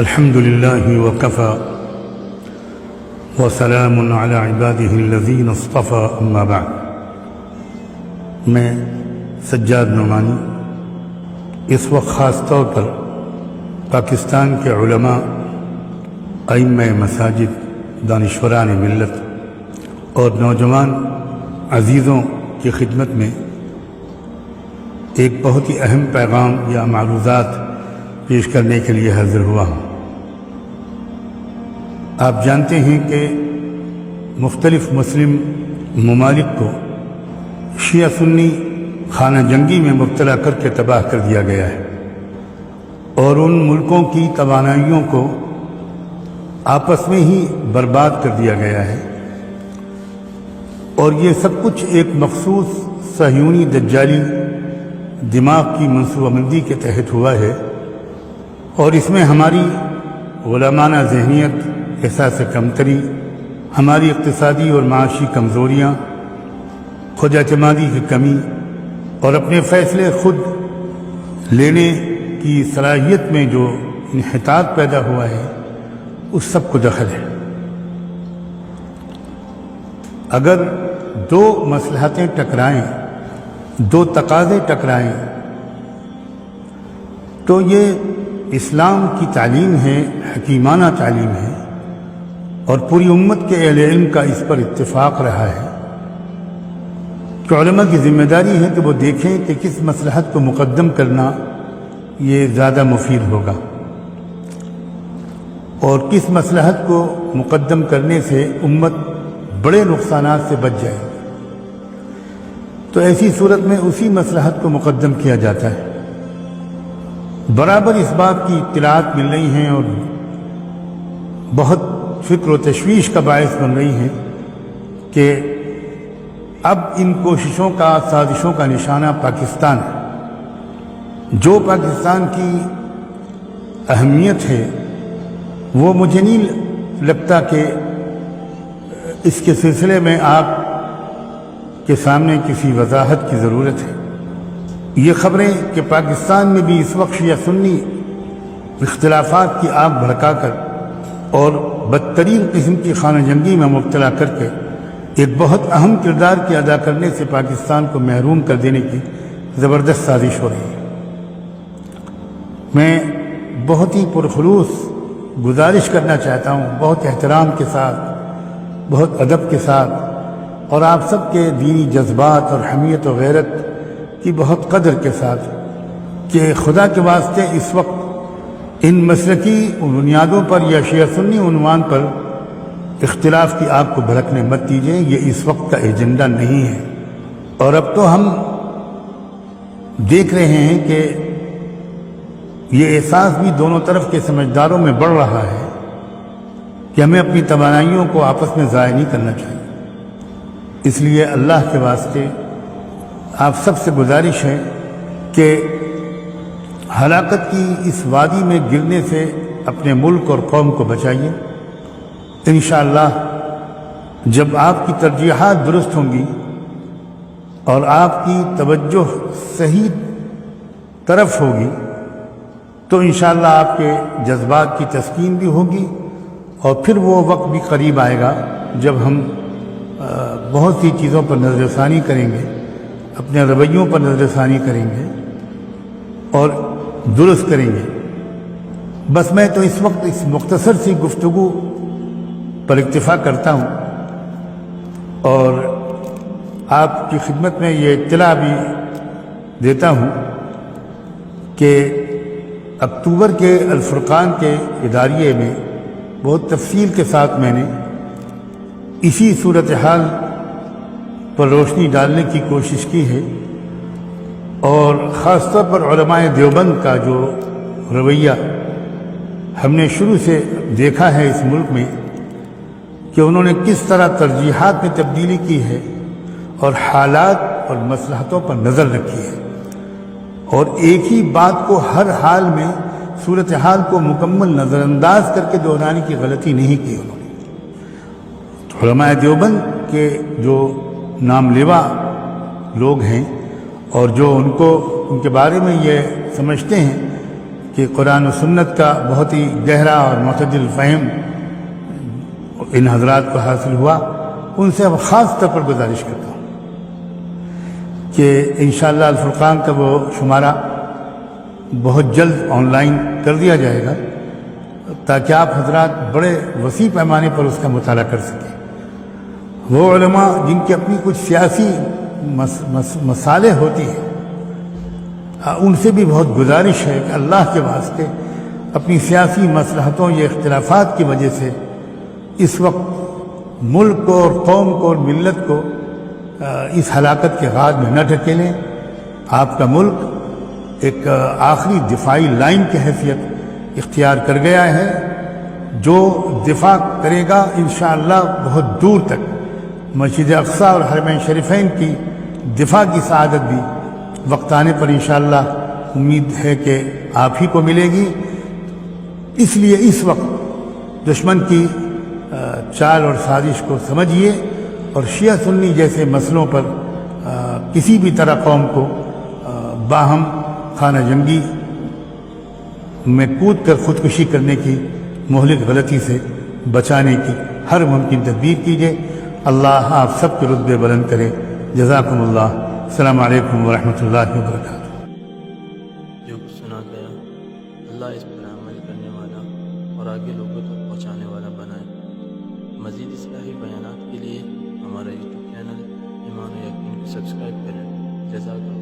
الحمد لله وكفى وسلام على عباده الذين اصطفى اما بعد۔ میں سجاد نعمانی اس وقت خاص طور پر پاکستان کے علماء، ائمہ مساجد، دانشوران ملت اور نوجوان عزیزوں کی خدمت میں ایک بہت ہی اہم پیغام یا معروضات پیش کرنے کے لیے حاضر ہوا ہوں۔ آپ جانتے ہیں کہ مختلف مسلم ممالک کو شیعہ سنی خانہ جنگی میں مبتلا کر کے تباہ کر دیا گیا ہے، اور ان ملکوں کی توانائیوں کو آپس میں ہی برباد کر دیا گیا ہے، اور یہ سب کچھ ایک مخصوص صہیونی دجالی دماغ کی منصوبہ بندی کے تحت ہوا ہے، اور اس میں ہماری غلامانہ ذہنیت، احساس کمتری، ہماری اقتصادی اور معاشی کمزوریاں، خود اعتمادی کی کمی اور اپنے فیصلے خود لینے کی صلاحیت میں جو انحطاط پیدا ہوا ہے، اس سب کو دخل ہے۔ اگر دو مصلحتیں ٹکرائیں، دو تقاضے ٹکرائیں، تو یہ اسلام کی تعلیم ہے، حکیمانہ تعلیم ہے، اور پوری امت کے اہل علم کا اس پر اتفاق رہا ہے کہ علماء کی ذمہ داری ہے کہ وہ دیکھیں کہ کس مصلحت کو مقدم کرنا یہ زیادہ مفید ہوگا، اور کس مصلحت کو مقدم کرنے سے امت بڑے نقصانات سے بچ جائے۔ تو ایسی صورت میں اسی مصلحت کو مقدم کیا جاتا ہے۔ برابر اس بات کی اطلاعات مل رہی ہیں اور بہت فکر و تشویش کا باعث بن رہی ہیں کہ اب ان کوششوں کا، سازشوں کا نشانہ پاکستان ہے۔ جو پاکستان کی اہمیت ہے وہ مجھے نہیں لگتا کہ اس کے سلسلے میں آپ کے سامنے کسی وضاحت کی ضرورت ہے۔ یہ خبریں کہ پاکستان میں بھی اس وقت شیعہ سنی اختلافات کی آگ بھڑکا کر اور بدترین قسم کی خانہ جنگی میں مبتلا کر کے ایک بہت اہم کردار کی ادا کرنے سے پاکستان کو محروم کر دینے کی زبردست سازش ہو رہی ہے۔ میں بہت ہی پرخلوص گزارش کرنا چاہتا ہوں، بہت احترام کے ساتھ، بہت ادب کے ساتھ، اور آپ سب کے دینی جذبات اور حمیت و غیرت کی بہت قدر کے ساتھ، کہ خدا کے واسطے اس وقت ان مسلکی بنیادوں پر یا شیعہ سنی عنوان پر اختلاف کی آگ کو بھڑکنے مت دیجیے۔ یہ اس وقت کا ایجنڈا نہیں ہے، اور اب تو ہم دیکھ رہے ہیں کہ یہ احساس بھی دونوں طرف کے سمجھداروں میں بڑھ رہا ہے کہ ہمیں اپنی توانائیوں کو آپس میں ضائع نہیں کرنا چاہیے۔ اس لیے اللہ کے واسطے آپ سب سے گزارش ہے کہ ہلاکت کی اس وادی میں گرنے سے اپنے ملک اور قوم کو بچائیے۔ انشاءاللہ جب آپ کی ترجیحات درست ہوں گی اور آپ کی توجہ صحیح طرف ہوگی، تو انشاءاللہ آپ کے جذبات کی تسکین بھی ہوگی، اور پھر وہ وقت بھی قریب آئے گا جب ہم بہت سی چیزوں پر نظر ثانی کریں گے، اپنے رویوں پر نظر ثانی کریں گے اور درست کریں گے۔ بس میں تو اس وقت اس مختصر سی گفتگو پر اکتفا کرتا ہوں، اور آپ کی خدمت میں یہ اطلاع بھی دیتا ہوں کہ اکتوبر کے الفرقان کے اداریے میں بہت تفصیل کے ساتھ میں نے اسی صورتحال پر روشنی ڈالنے کی کوشش کی ہے، اور خاص طور پر علماء دیوبند کا جو رویہ ہم نے شروع سے دیکھا ہے اس ملک میں، کہ انہوں نے کس طرح ترجیحات میں تبدیلی کی ہے اور حالات اور مصلحتوں پر نظر رکھی ہے، اور ایک ہی بات کو ہر حال میں صورتحال کو مکمل نظر انداز کر کے دہرانے کی غلطی نہیں کی انہوں نے۔ علماء دیوبند کے جو نام لیوا لوگ ہیں اور جو ان کے بارے میں یہ سمجھتے ہیں کہ قرآن و سنت کا بہت ہی گہرا اور معتدل فہم ان حضرات کو حاصل ہوا، ان سے اب خاص طور پر گزارش کرتا ہوں کہ انشاءاللہ الفرقان کا وہ شمارہ بہت جلد آن لائن کر دیا جائے گا تاکہ آپ حضرات بڑے وسیع پیمانے پر اس کا مطالعہ کر سکیں۔ وہ علماء جن کی اپنی کچھ سیاسی مسالے ہوتی ہیں، ان سے بھی بہت گزارش ہے کہ اللہ کے واسطے اپنی سیاسی مصلحتوں یا اختلافات کی وجہ سے اس وقت ملک کو اور قوم کو اور ملت کو اس ہلاکت کے غار میں نہ ڈھکیلیں۔ آپ کا ملک ایک آخری دفاعی لائن کی حیثیت اختیار کر گیا ہے، جو دفاع کرے گا انشاءاللہ بہت دور تک مسجد اقصی اور حرمین شریفین کی دفاع کی سعادت بھی وقت آنے پر انشاءاللہ امید ہے کہ آپ ہی کو ملے گی۔ اس لیے اس وقت دشمن کی چال اور سازش کو سمجھیے اور شیعہ سنی جیسے مسئلوں پر کسی بھی طرح قوم کو باہم خانہ جنگی میں کود کر خودکشی کرنے کی مہلک غلطی سے بچانے کی ہر ممکن تدبیر کیجیے۔ اللہ آپ سب کے رتبے بلند کرے۔ جزاکم اللہ۔ السلام علیکم ورحمۃ اللہ وبرکاتہ۔ جو کچھ سنا گیا اللہ اس پر عمل کرنے والا اور آگے لوگوں تک پہنچانے والا بنائے۔ مزید اصلاحی بیانات کے لیے ہمارا یوٹیوب چینل ایمان و یقین کو سبسکرائب کریں۔ جزاک اللہ۔